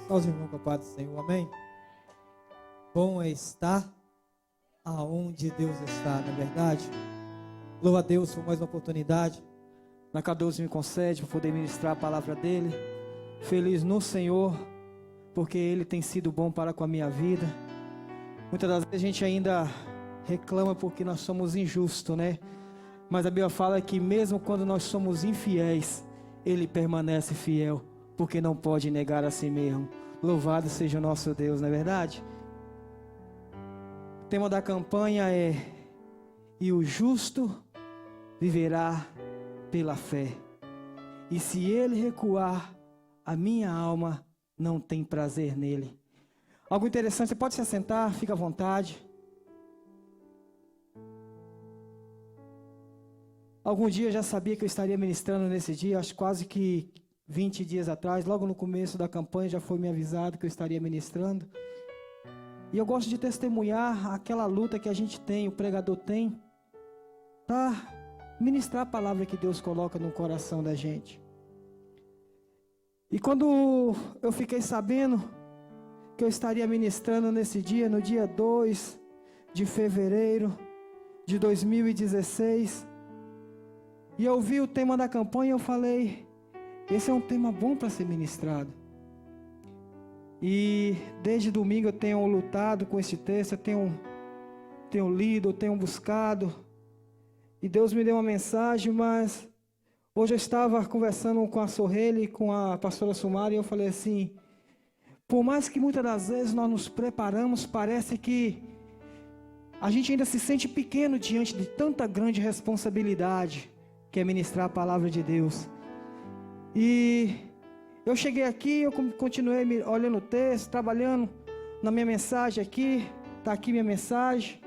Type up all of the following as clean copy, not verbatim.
Aos irmãos com a paz do Senhor, amém? Bom é estar aonde Deus está, não é verdade? Louva a Deus por mais uma oportunidade na qual Deus me concede para poder ministrar a palavra dEle. Feliz no Senhor, porque Ele tem sido bom para com a minha vida. Muitas das vezes a gente ainda reclama porque nós somos injustos, né? Mas a Bíblia fala que mesmo quando nós somos infiéis, Ele permanece fiel, porque não pode negar a si mesmo. Louvado seja o nosso Deus, não é verdade? O tema da campanha é: e o justo viverá pela fé. E se ele recuar, a minha alma não tem prazer nele. Algo interessante, você pode se assentar, fica à vontade. Algum dia eu já sabia que eu estaria ministrando nesse dia, acho quase que 20 dias atrás, logo no começo da campanha já foi me avisado que eu estaria ministrando. E eu gosto de testemunhar aquela luta que a gente tem, o pregador tem, para ministrar a palavra que Deus coloca no coração da gente. E quando eu fiquei sabendo que eu estaria ministrando nesse dia, no dia 2 de fevereiro de 2016, e eu vi o tema da campanha, eu falei: esse é um tema bom para ser ministrado. E desde domingo eu tenho lutado com esse texto, eu tenho lido, eu tenho buscado. E Deus me deu uma mensagem, mas hoje eu estava conversando com a Sorrele e com a pastora Sumara, e eu falei assim: por mais que muitas das vezes nós nos preparamos, parece que a gente ainda se sente pequeno diante de tanta grande responsabilidade que é ministrar a palavra de Deus. E eu cheguei aqui, eu continuei olhando o texto, trabalhando na minha mensagem aqui, está aqui minha mensagem.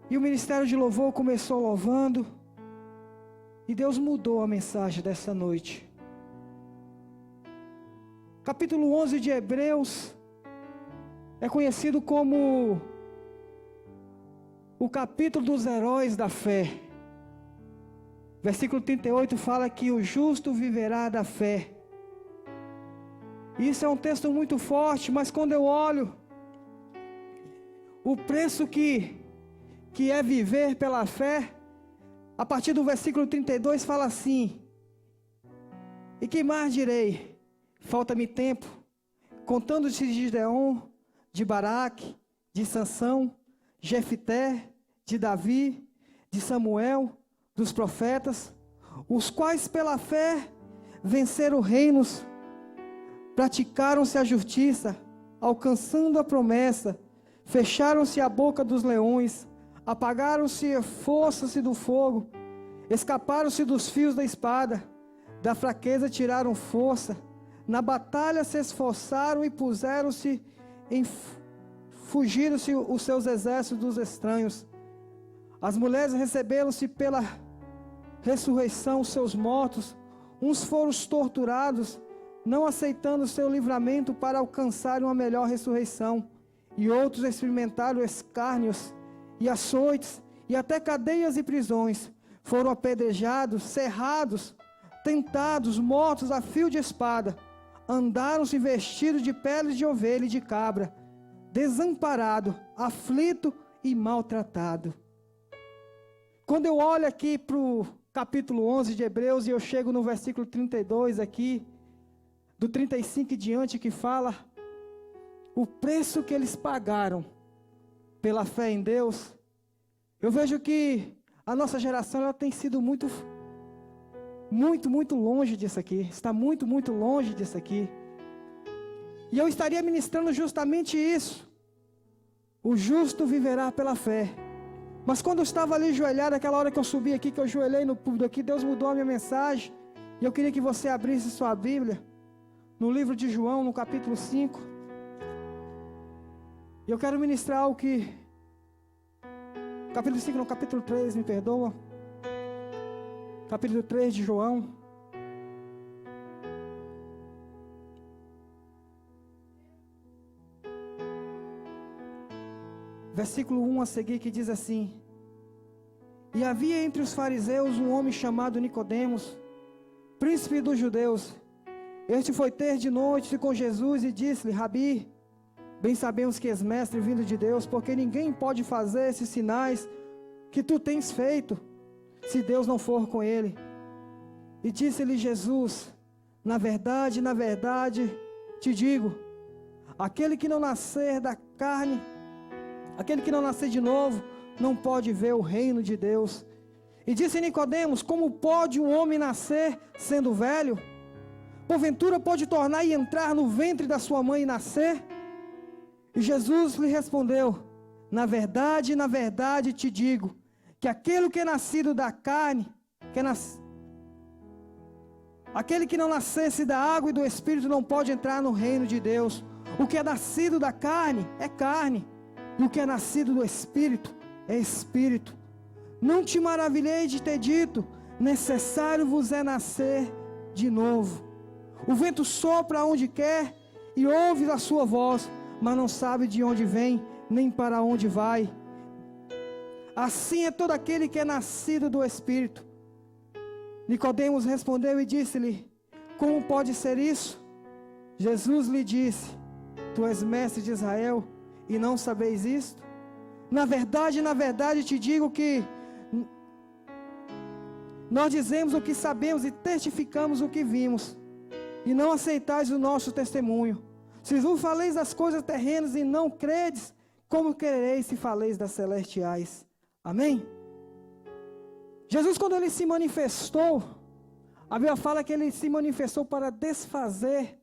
E o ministério de louvor começou louvando, e Deus mudou a mensagem dessa noite. Capítulo 11 de Hebreus é conhecido como o capítulo dos heróis da fé. Versículo 38 fala que o justo viverá da fé. Isso é um texto muito forte, mas quando eu olho o preço que é viver pela fé, a partir do versículo 32 fala assim: e que mais direi? Falta-me tempo, contando-se de Gideon, de Baraque, de Sansão, Jefté, de Davi, de Samuel, dos profetas, os quais pela fé venceram reinos, praticaram-se a justiça, alcançando a promessa, fecharam-se a boca dos leões, apagaram-se forças-se do fogo, escaparam-se dos fios da espada, da fraqueza tiraram força, na batalha se esforçaram e puseram-se em fugiram-se os seus exércitos dos estranhos. As mulheres receberam-se pela ressurreição os seus mortos, uns foram torturados, não aceitando o seu livramento para alcançarem uma melhor ressurreição, e outros experimentaram escárnios e açoites, e até cadeias e prisões, foram apedrejados, cerrados, tentados, mortos a fio de espada, andaram-se vestidos de peles de ovelha e de cabra, desamparado, aflito e maltratado. Quando eu olho aqui para o capítulo 11 de Hebreus, e eu chego no versículo 32 aqui, do 35 em diante, que fala o preço que eles pagaram pela fé em Deus, eu vejo que a nossa geração ela tem sido muito longe disso aqui, está muito longe disso aqui. E eu estaria ministrando justamente isso: o justo viverá pela fé. Mas quando eu estava ali ajoelhado, aquela hora que eu subi aqui, que eu ajoelhei no púlpito aqui, Deus mudou a minha mensagem, e eu queria que você abrisse sua Bíblia no livro de João, no capítulo 5. E eu quero ministrar algo que... capítulo 5, no capítulo 3, me perdoa. Capítulo 3 de João. Versículo 1 a seguir, que diz assim: e havia entre os fariseus um homem chamado Nicodemos, príncipe dos judeus. Este foi ter de noite com Jesus e disse-lhe: Rabi, bem sabemos que és mestre vindo de Deus, porque ninguém pode fazer esses sinais que tu tens feito, se Deus não for com ele. E disse-lhe Jesus: na verdade, te digo, aquele que não nascer da carne, aquele que não nascer de novo, não pode ver o reino de Deus. E disse Nicodemos: como pode um homem nascer sendo velho? Porventura pode tornar e entrar no ventre da sua mãe e nascer? E Jesus lhe respondeu: na verdade, te digo, que aquele que é nascido da carne, aquele que não nascesse da água e do Espírito não pode entrar no reino de Deus. O que é nascido da carne é carne, e o que é nascido do Espírito é Espírito. Não te maravilhei de ter dito: necessário vos é nascer de novo. O vento sopra onde quer e ouve a sua voz, mas não sabe de onde vem, nem para onde vai. Assim é todo aquele que é nascido do Espírito. Nicodemos respondeu e disse-lhe: como pode ser isso? Jesus lhe disse: tu és mestre de Israel e não sabeis isto? Na verdade te digo que nós dizemos o que sabemos e testificamos o que vimos, e não aceitais o nosso testemunho. Se vos faleis das coisas terrenas e não credes, como crereis se faleis das celestiais? Amém? Jesus, quando ele se manifestou, a Bíblia fala que ele se manifestou para desfazer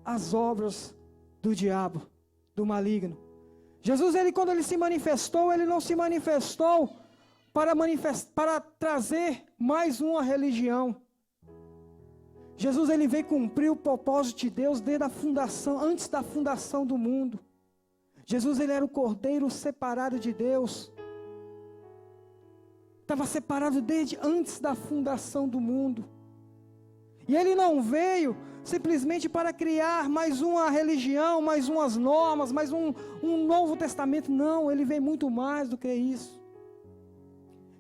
as obras do diabo, do maligno. Jesus, quando ele se manifestou, ele não se manifestou para trazer mais uma religião. Jesus, ele veio cumprir o propósito de Deus desde a fundação, antes da fundação do mundo. Jesus, ele era o Cordeiro separado de Deus. Estava separado desde antes da fundação do mundo. E ele não veio simplesmente para criar mais uma religião, mais umas normas, mais um novo testamento. Não, ele veio muito mais do que isso.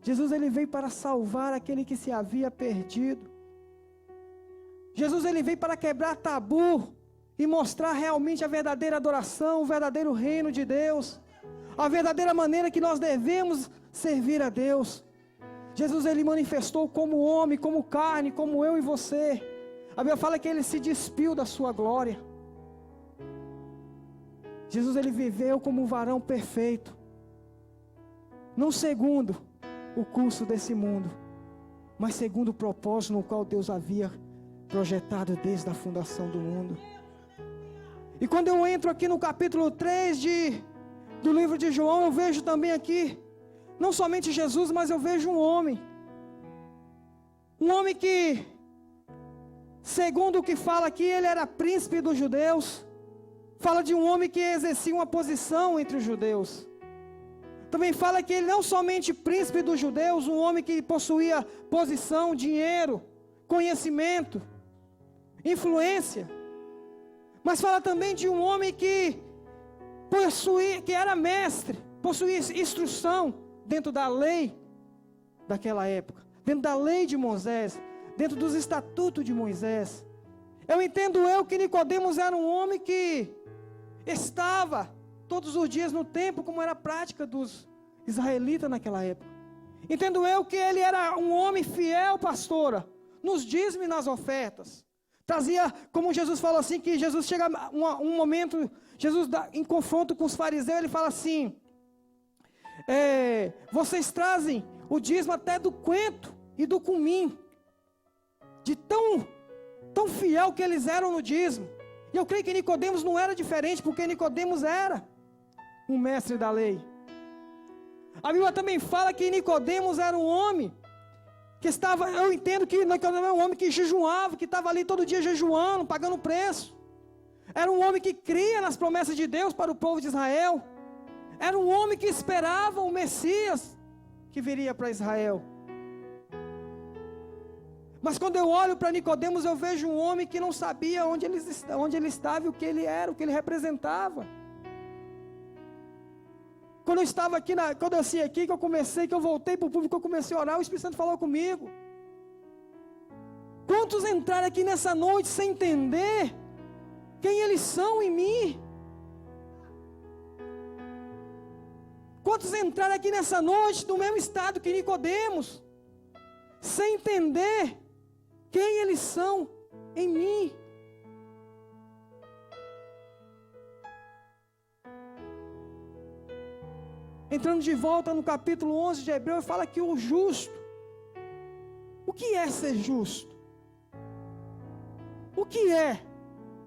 Jesus, ele veio para salvar aquele que se havia perdido. Jesus, ele veio para quebrar tabu e mostrar realmente a verdadeira adoração, o verdadeiro reino de Deus, a verdadeira maneira que nós devemos servir a Deus. Jesus, ele manifestou como homem, como carne, como eu e você. A Bíblia fala que ele se despiu da sua glória. Jesus, ele viveu como um varão perfeito, não segundo o curso desse mundo, mas segundo o propósito no qual Deus havia projetado desde a fundação do mundo. E quando eu entro aqui no capítulo 3 do livro de João, eu vejo também aqui, não somente Jesus, mas eu vejo um homem que, segundo o que fala aqui, ele era príncipe dos judeus. Fala de um homem que exercia uma posição entre os judeus. Também fala que ele não somente príncipe dos judeus, um homem que possuía posição, dinheiro, conhecimento, influência, mas fala também de um homem que era mestre, possuía instrução dentro da lei daquela época, dentro da lei de Moisés, dentro dos estatutos de Moisés. Eu entendo que Nicodemos era um homem que estava todos os dias no templo, como era a prática dos israelitas naquela época. Entendo que ele era um homem fiel, pastora, nos dízimos e nas ofertas. Trazia, como Jesus falou assim, que Jesus chega um momento, Jesus em confronto com os fariseus, ele fala assim: vocês trazem o dízimo até do coentro e do cumim, de tão fiel que eles eram no dízimo. E eu creio que Nicodemos não era diferente, porque Nicodemos era um mestre da lei. A Bíblia também fala que Nicodemos era um homem que estava, eu entendo que Nicodemos era um homem que jejuava, que estava ali todo dia jejuando, pagando preço. Era um homem que cria nas promessas de Deus para o povo de Israel. Era um homem que esperava o Messias que viria para Israel. Mas quando eu olho para Nicodemos, eu vejo um homem que não sabia onde ele estava e o que ele era, o que ele representava. Quando eu estava aqui, quando eu saí aqui, que eu voltei para o público, que eu comecei a orar, o Espírito Santo falou comigo. Quantos entraram aqui nessa noite sem entender quem eles são em mim? Quantos entraram aqui nessa noite no mesmo estado que Nicodemos, sem entender quem eles são em mim? Entrando de volta no capítulo 11 de Hebreus, fala que o justo. O que é ser justo? O que é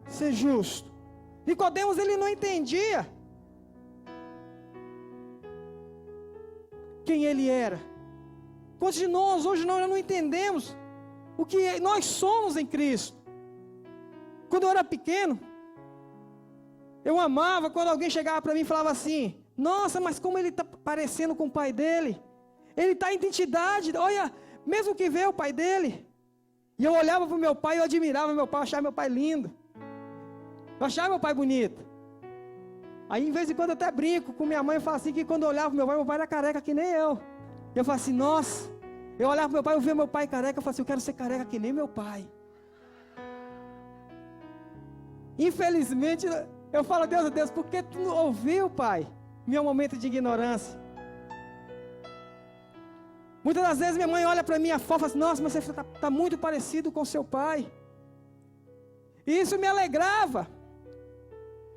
ser justo? Nicodemos, ele não entendia quem ele era. Quantos de nós hoje não entendemos o que nós somos em Cristo? Quando eu era pequeno, eu amava quando alguém chegava para mim e falava assim: nossa, mas como ele está parecendo com o pai dele. Ele está em identidade, olha, mesmo que vê o pai dele. E eu olhava para o meu pai, eu admirava meu pai, eu achava meu pai lindo. Eu achava meu pai bonito. Aí, em vez de quando, eu até brinco com minha mãe e falo assim, que quando eu olhava para meu pai era careca que nem eu. E eu falo assim, nossa, eu olhava para meu pai, eu via meu pai careca, eu falo assim, eu quero ser careca que nem meu pai. Infelizmente, eu falo, Deus, por que tu não ouviu, pai? Meu momento de ignorância. Muitas das vezes minha mãe olha para mim e fala assim, nossa, mas você está muito parecido com seu pai. E isso me alegrava.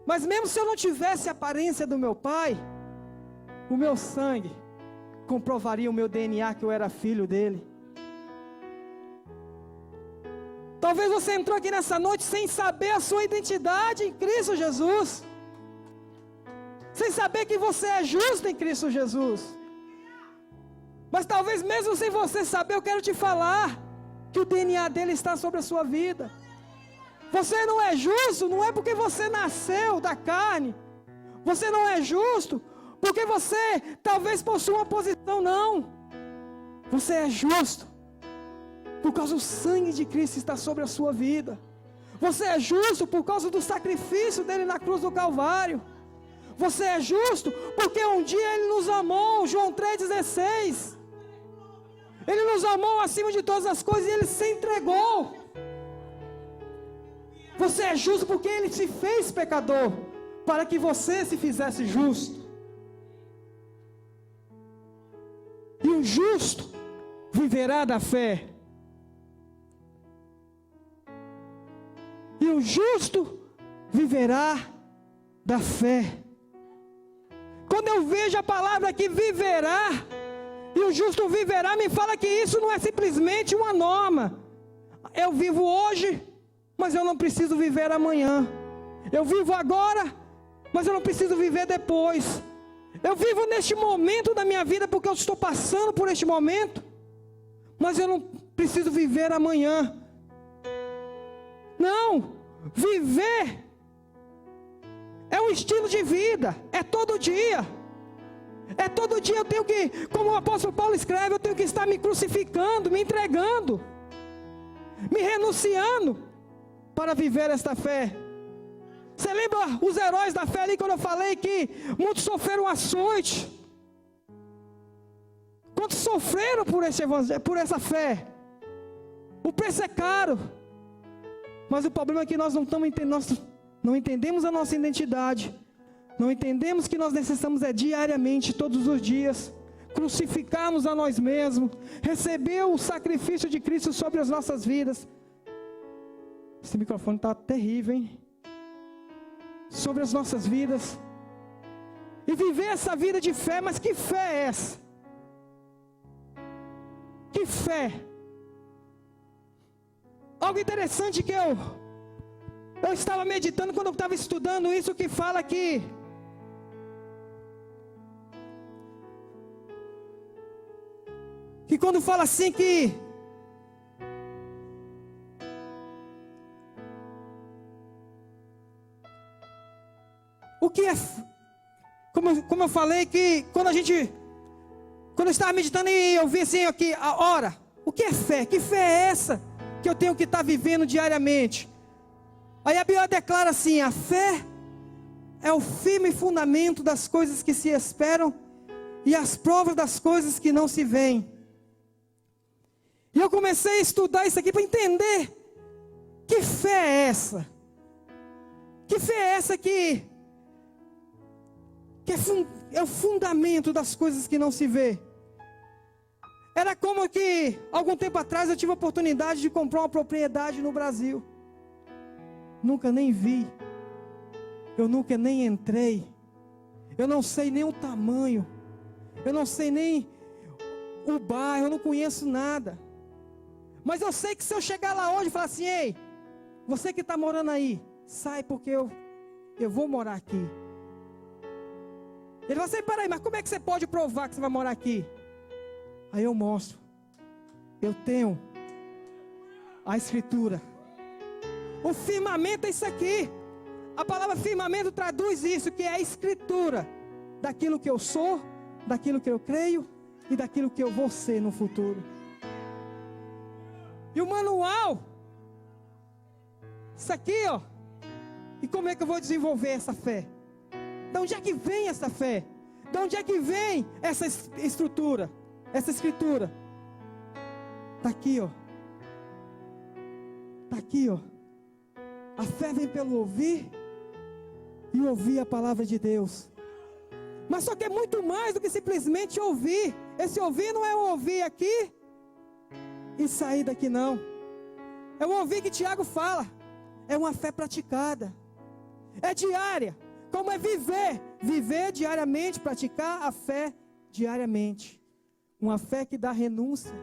Mas mesmo se eu não tivesse a aparência do meu pai, o meu sangue comprovaria o meu DNA que eu era filho dele. Talvez você entrou aqui nessa noite sem saber a sua identidade em Cristo Jesus. Sem saber que você é justo em Cristo Jesus. Mas talvez mesmo sem você saber, eu quero te falar que o DNA dele está sobre a sua vida. Você não é justo, não é porque você nasceu da carne. Você não é justo porque você talvez possua uma posição, não. Você é justo por causa do sangue de Cristo está sobre a sua vida. Você é justo por causa do sacrifício dele na cruz do Calvário. Você é justo porque um dia ele nos amou, João 3,16. Ele nos amou acima de todas as coisas e ele se entregou. Você é justo porque ele se fez pecador, para que você se fizesse justo. E o justo viverá da fé. E o justo viverá da fé. Quando eu vejo a palavra aqui, viverá, e o justo viverá, me fala que isso não é simplesmente uma norma. Eu vivo hoje, mas eu não preciso viver amanhã. Eu vivo agora, mas eu não preciso viver depois. Eu vivo neste momento da minha vida porque eu estou passando por este momento, mas eu não preciso viver amanhã. Não, viver é um estilo de vida, é todo dia. É todo dia eu tenho que, como o apóstolo Paulo escreve, eu tenho que estar me crucificando, me entregando, me renunciando para viver esta fé. Você lembra os heróis da fé ali quando eu falei que muitos sofreram açoite? Quantos sofreram por esse evangelho, por essa fé? O preço é caro. Mas o problema é que nós não entendemos a nossa identidade. Não entendemos que nós necessitamos diariamente, todos os dias, crucificarmos a nós mesmos, receber o sacrifício de Cristo sobre as nossas vidas. Esse microfone está terrível, hein? Sobre as nossas vidas. E viver essa vida de fé, mas que fé é essa? Que fé? Algo interessante que eu estava meditando quando eu estava estudando isso, que fala que quando fala assim que o que é, como eu falei, que quando eu estava meditando e eu vi assim aqui, ora, o que é fé? Que fé é essa que eu tenho que estar vivendo diariamente? Aí a Bíblia declara assim, a fé é o firme fundamento das coisas que se esperam e as provas das coisas que não se veem. E E eu comecei a estudar isso aqui para entender. Que fé é essa? Que fé é essa que é o fundamento das coisas que não se vê? Era como que, algum tempo atrás, eu tive a oportunidade de comprar uma propriedade no Brasil. Nunca nem vi. Eu nunca nem entrei. Eu não sei nem o tamanho. Eu não sei nem o bairro. Eu não conheço nada. Mas eu sei que se eu chegar lá hoje e falar assim: ei, você que está morando aí, sai porque eu vou morar aqui. Ele vai assim: peraí, mas como é que você pode provar que você vai morar aqui? Aí eu mostro. Eu tenho a escritura. O firmamento é isso aqui. A palavra firmamento traduz isso, que é a escritura daquilo que eu sou, daquilo que eu creio e daquilo que eu vou ser no futuro. E o manual, isso aqui, ó. E como é que eu vou desenvolver essa fé? De onde é que vem essa fé? De onde é que vem essa estrutura? Essa escritura? Está aqui, ó. Está aqui, ó. A fé vem pelo ouvir e ouvir a palavra de Deus. Mas só que é muito mais do que simplesmente ouvir. Esse ouvir não é um ouvir aqui e sair daqui, não. É um ouvir que Tiago fala. É uma fé praticada. É diária. Como é viver? Viver diariamente, praticar a fé diariamente. Uma fé que dá renúncia.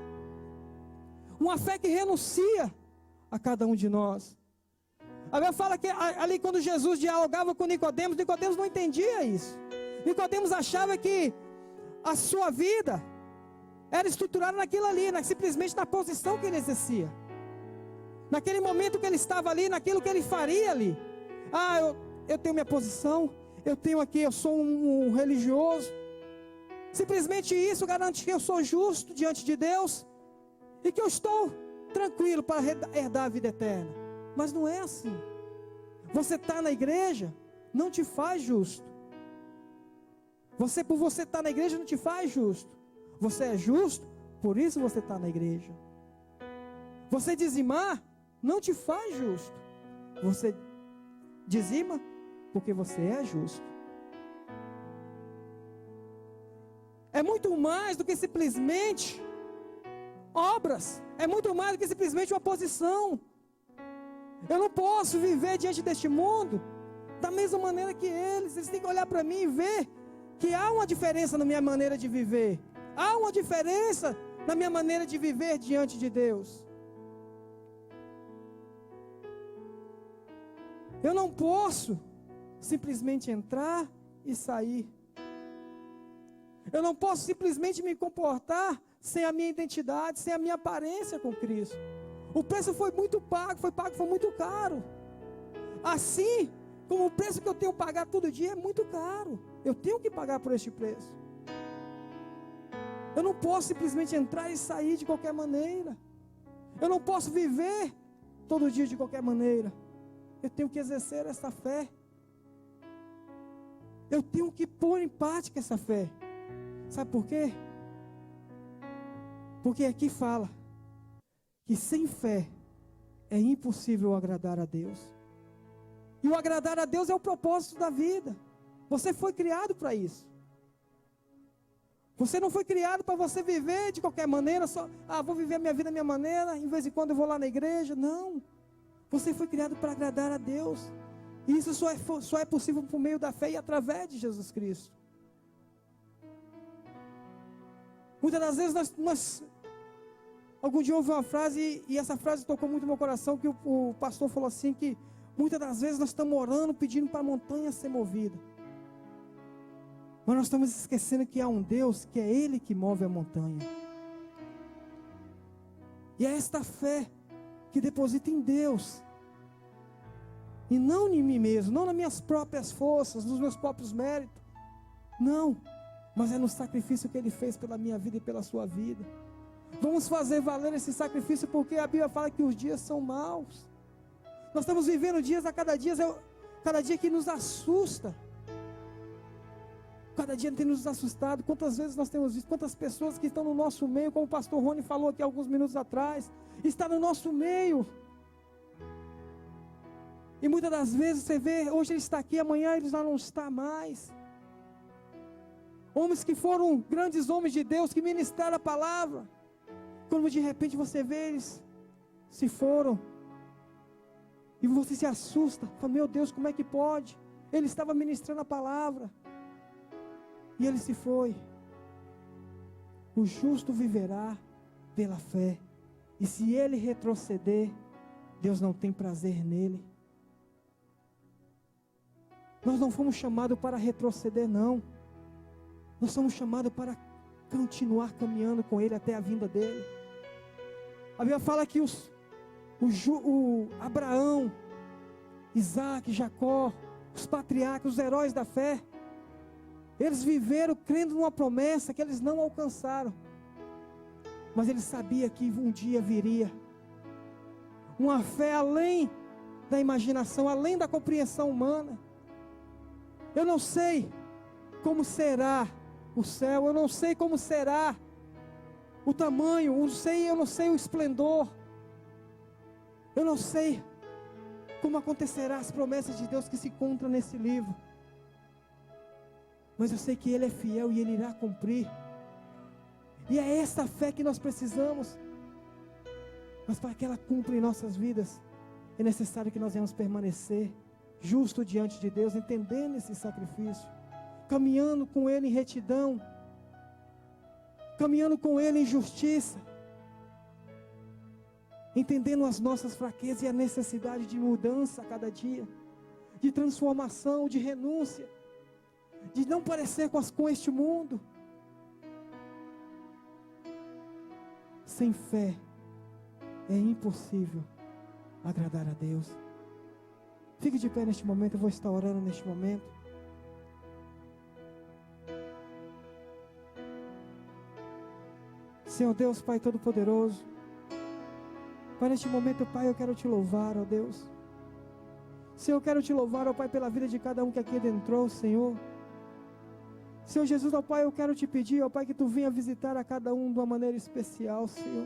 Uma fé que renuncia a cada um de nós. A Bíblia fala que ali quando Jesus dialogava com Nicodemos, Nicodemos não entendia isso. Nicodemos achava que a sua vida era estruturada naquilo ali, simplesmente na posição que ele exercia. Naquele momento que ele estava ali, naquilo que ele faria ali. Ah, eu tenho minha posição, eu tenho aqui, eu sou um religioso. Simplesmente isso garante que eu sou justo diante de Deus e que eu estou tranquilo para herdar a vida eterna. Mas não é assim. Você está na igreja não te faz justo. Por você estar na igreja não te faz justo. Você é justo, por isso você está na igreja. Você dizimar não te faz justo. Você dizima porque você é justo. É muito mais do que simplesmente obras. É muito mais do que simplesmente uma posição. Eu não posso viver diante deste mundo da mesma maneira que eles. Eles têm que olhar para mim e ver que há uma diferença na minha maneira de viver. Há uma diferença na minha maneira de viver diante de Deus. Eu não posso simplesmente entrar e sair. Eu não posso simplesmente me comportar sem a minha identidade, sem a minha aparência com Cristo. O preço foi muito pago, foi muito caro. Assim como o preço que eu tenho que pagar todo dia é muito caro. Eu tenho que pagar por este preço. Eu não posso simplesmente entrar e sair de qualquer maneira. Eu não posso viver todo dia de qualquer maneira. Eu tenho que exercer essa fé. Eu tenho que pôr em prática essa fé. Sabe por quê? Porque aqui fala que sem fé é impossível agradar a Deus. E o agradar a Deus é o propósito da vida. Você foi criado para isso. Você não foi criado para você viver de qualquer maneira, vou viver a minha vida da minha maneira, em vez em quando eu vou lá na igreja. Não. Você foi criado para agradar a Deus. E isso só é possível por meio da fé e através de Jesus Cristo. Muitas das vezes algum dia houve uma frase, e essa frase tocou muito no meu coração, que o pastor falou assim, que muitas das vezes nós estamos orando, pedindo para a montanha ser movida. Mas nós estamos esquecendo que há um Deus, que é Ele que move a montanha. E é esta fé que deposita em Deus. E não em mim mesmo, não nas minhas próprias forças, nos meus próprios méritos. Não, mas é no sacrifício que Ele fez pela minha vida e pela sua vida. Vamos fazer valer esse sacrifício, porque a Bíblia fala que os dias são maus. Nós estamos vivendo dias a cada dia que nos assusta. Cada dia tem nos assustado. Quantas vezes nós temos visto, quantas pessoas que estão no nosso meio, como o pastor Rony falou aqui alguns minutos atrás, está no nosso meio. E muitas das vezes você vê, hoje ele está aqui, amanhã ele já não está mais. Homens que foram grandes homens de Deus, que ministraram a palavra, quando de repente você vê eles se foram, e você se assusta, fala, meu Deus, como é que pode? Ele estava ministrando a palavra, e ele se foi. O justo viverá pela fé, e se ele retroceder, Deus não tem prazer nele. Nós não fomos chamados para retroceder, não. Nós somos chamados para continuar caminhando com ele até a vinda dele. A Bíblia fala que Abraão, Isaac, Jacó, os patriarcas, os heróis da fé, eles viveram crendo numa promessa que eles não alcançaram, mas eles sabiam que um dia viria uma fé além da imaginação, além da compreensão humana. Eu não sei como será o céu, eu não sei como será o tamanho, eu não sei o esplendor, eu não sei como acontecerá as promessas de Deus que se encontram nesse livro, mas eu sei que Ele é fiel e Ele irá cumprir, e é essa fé que nós precisamos. Mas para que ela cumpra em nossas vidas, é necessário que nós venhamos permanecer justo diante de Deus, entendendo esse sacrifício, caminhando com Ele em retidão, caminhando com Ele em justiça, entendendo as nossas fraquezas e a necessidade de mudança a cada dia, de transformação, de renúncia, de não parecer com este mundo. Sem fé é impossível agradar a Deus. Fique de pé neste momento, eu vou estar orando neste momento. Senhor Deus, Pai Todo-Poderoso, Pai, neste momento, Pai, eu quero te louvar, ó Deus. Senhor, eu quero te louvar, ó Pai, pela vida de cada um que aqui adentrou, Senhor. Senhor Jesus, ó Pai, eu quero te pedir, ó Pai, que Tu venha visitar a cada um de uma maneira especial, Senhor.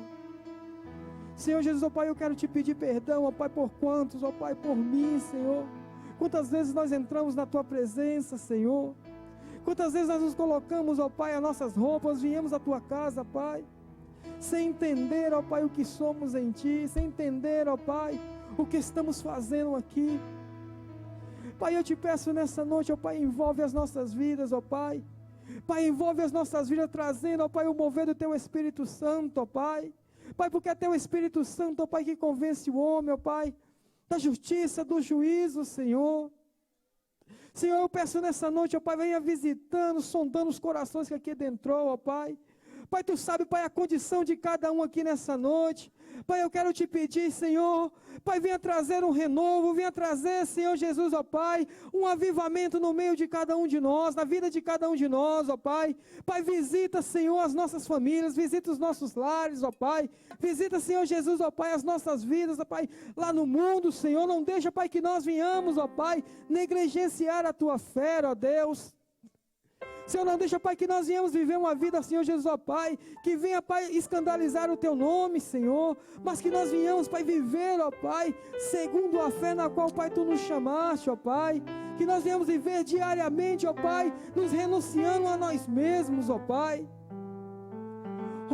Senhor Jesus, ó Pai, eu quero te pedir perdão, ó Pai, por quantos, ó Pai, por mim, Senhor. Quantas vezes nós entramos na Tua presença, Senhor. Quantas vezes nós nos colocamos, ó Pai, as nossas roupas, viemos à Tua casa, Pai, sem entender, ó Pai, o que somos em Ti, sem entender, ó Pai, o que estamos fazendo aqui. Pai, eu te peço nessa noite, ó Pai, envolve as nossas vidas, ó Pai. Pai, envolve as nossas vidas, trazendo, ó Pai, o mover do Teu Espírito Santo, ó Pai. Pai, porque é Teu Espírito Santo, ó Pai, que convence o homem, ó Pai, da justiça, do juízo, Senhor. Senhor, eu peço nessa noite, ó Pai, venha visitando, sondando os corações que aqui adentrou, ó Pai. Pai, Tu sabe, Pai, a condição de cada um aqui nessa noite. Pai, eu quero te pedir, Senhor, Pai, venha trazer um renovo, venha trazer, Senhor Jesus, ó Pai, um avivamento no meio de cada um de nós, na vida de cada um de nós, ó Pai. Pai, visita, Senhor, as nossas famílias, visita os nossos lares, ó Pai. Visita, Senhor Jesus, ó Pai, as nossas vidas, ó Pai, lá no mundo, Senhor. Não deixa, Pai, que nós venhamos, ó Pai, negligenciar a Tua fé, ó Deus. Senhor, não deixa, Pai, que nós venhamos viver uma vida, Senhor Jesus, ó Pai, que venha, Pai, escandalizar o Teu nome, Senhor, mas que nós venhamos, Pai, viver, ó Pai, segundo a fé na qual, Pai, Tu nos chamaste, ó Pai, que nós venhamos viver diariamente, ó Pai, nos renunciando a nós mesmos, ó Pai.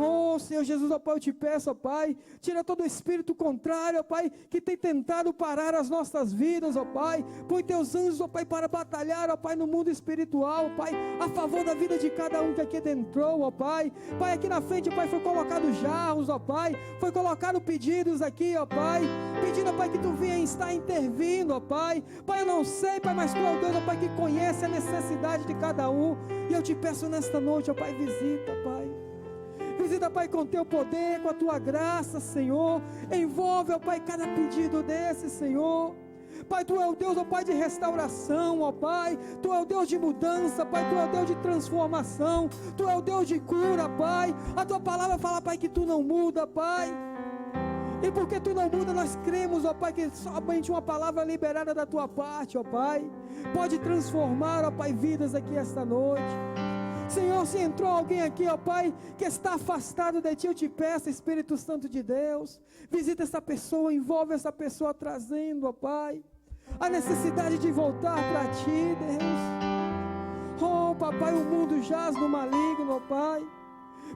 Oh, Senhor Jesus, ó Pai, eu te peço, ó Pai, tira todo o espírito contrário, ó Pai, que tem tentado parar as nossas vidas, ó Pai. Põe Teus anjos, ó Pai, para batalhar, ó Pai, no mundo espiritual, ó Pai, a favor da vida de cada um que aqui adentrou, ó Pai. Pai, aqui na frente, ó Pai, foi colocado jarros, ó Pai, foi colocado pedidos aqui, ó Pai, pedindo, ó Pai, que Tu venha estar intervindo, ó Pai. Pai, eu não sei, Pai, mas Tu é o Deus, ó Pai, que conhece a necessidade de cada um, e eu te peço nesta noite, ó Pai, visita, Pai. Visita, Pai, com Teu poder, com a Tua graça, Senhor. Envolve, ó Pai, cada pedido desse, Senhor. Pai, Tu é o Deus, ó Pai, de restauração, ó Pai. Tu é o Deus de mudança, Pai. Tu é o Deus de transformação. Tu é o Deus de cura, Pai. A Tua palavra fala, Pai, que Tu não muda, Pai. E porque Tu não muda, nós cremos, ó Pai, que somente uma palavra liberada da Tua parte, ó Pai, pode transformar, ó Pai, vidas aqui esta noite. Senhor, se entrou alguém aqui, ó Pai, que está afastado de Ti, eu te peço, Espírito Santo de Deus, visita essa pessoa, envolve essa pessoa, trazendo, ó Pai, a necessidade de voltar para Ti, Deus. Oh, Papai, o mundo jaz no maligno, ó Pai.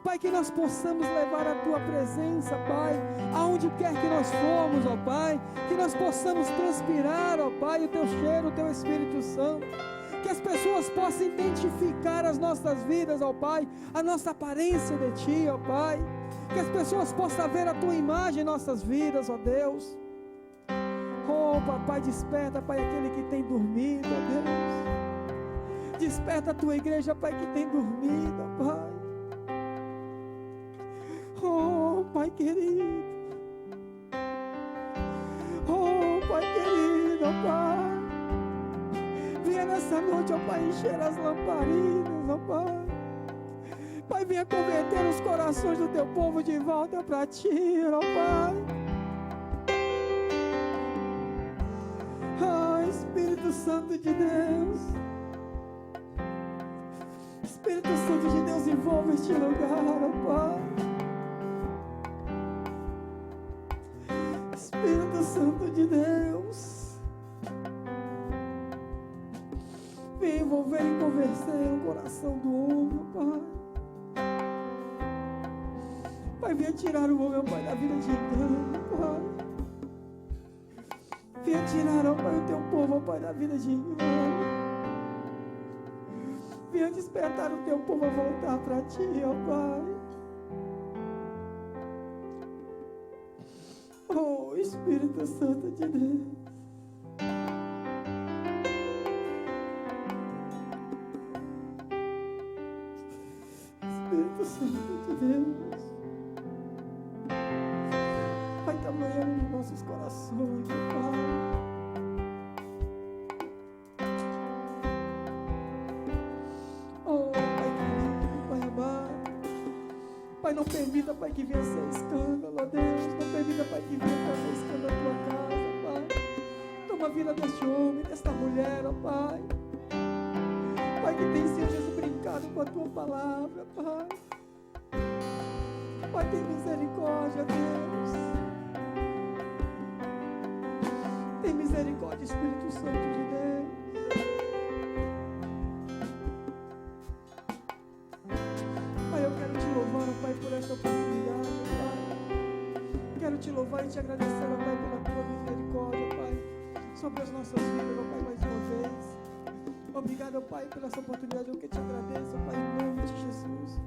Pai, que nós possamos levar a Tua presença, Pai, aonde quer que nós formos, ó Pai, que nós possamos transpirar, ó Pai, o Teu cheiro, o Teu Espírito Santo, que as pessoas possam identificar as nossas vidas, ó Pai, a nossa aparência de Ti, ó Pai, que as pessoas possam ver a Tua imagem em nossas vidas, ó Deus. Oh, Papai, desperta, Pai, aquele que tem dormido, ó Deus. Desperta a Tua igreja, Pai, que tem dormido, ó Pai. Oh, Pai querido. Oh, Pai querido, ó Pai. Venha nessa noite, ó Pai, encher as lamparinas, ó Pai. Pai, venha converter os corações do Teu povo de volta para Ti, ó Pai. Oh, Espírito Santo de Deus. Espírito Santo de Deus, envolve este lugar, ó Pai. Espírito Santo de Deus, vem envolver e convencer o coração do homem, Pai. Pai, venha tirar o homem, Pai, da vida de engano, Pai. Venha tirar, ó Pai, o Teu povo, ó Pai, da vida de engano. Venha despertar o Teu povo a voltar para Ti, ó Pai. Oh, Espírito Santo de Deus. Espírito Santo de Deus. Pai, trabalhando nos nossos corações, Pai. Oh, Pai querido, Pai amado. Pai, não permita, Pai, que venha ser escândalo, ó Deus. Não permita, Pai, que venha trazer escândalo à Tua casa, Pai. Toma a vida deste homem, desta mulher, ó Pai. Pai, que tem sido brincado com a Tua palavra, Pai. Pai, tem misericórdia, Deus. Tem misericórdia, Espírito Santo de Deus. Pai, eu quero Te louvar, ó Pai, por esta oportunidade, ó Pai. Quero Te louvar e Te agradecer, ó Pai, pela Tua misericórdia, ó Pai, sobre as nossas vidas, ó Pai, mais uma vez. Obrigado, ó Pai, pela essa oportunidade, eu que Te agradeço, ó Pai, em nome de Jesus.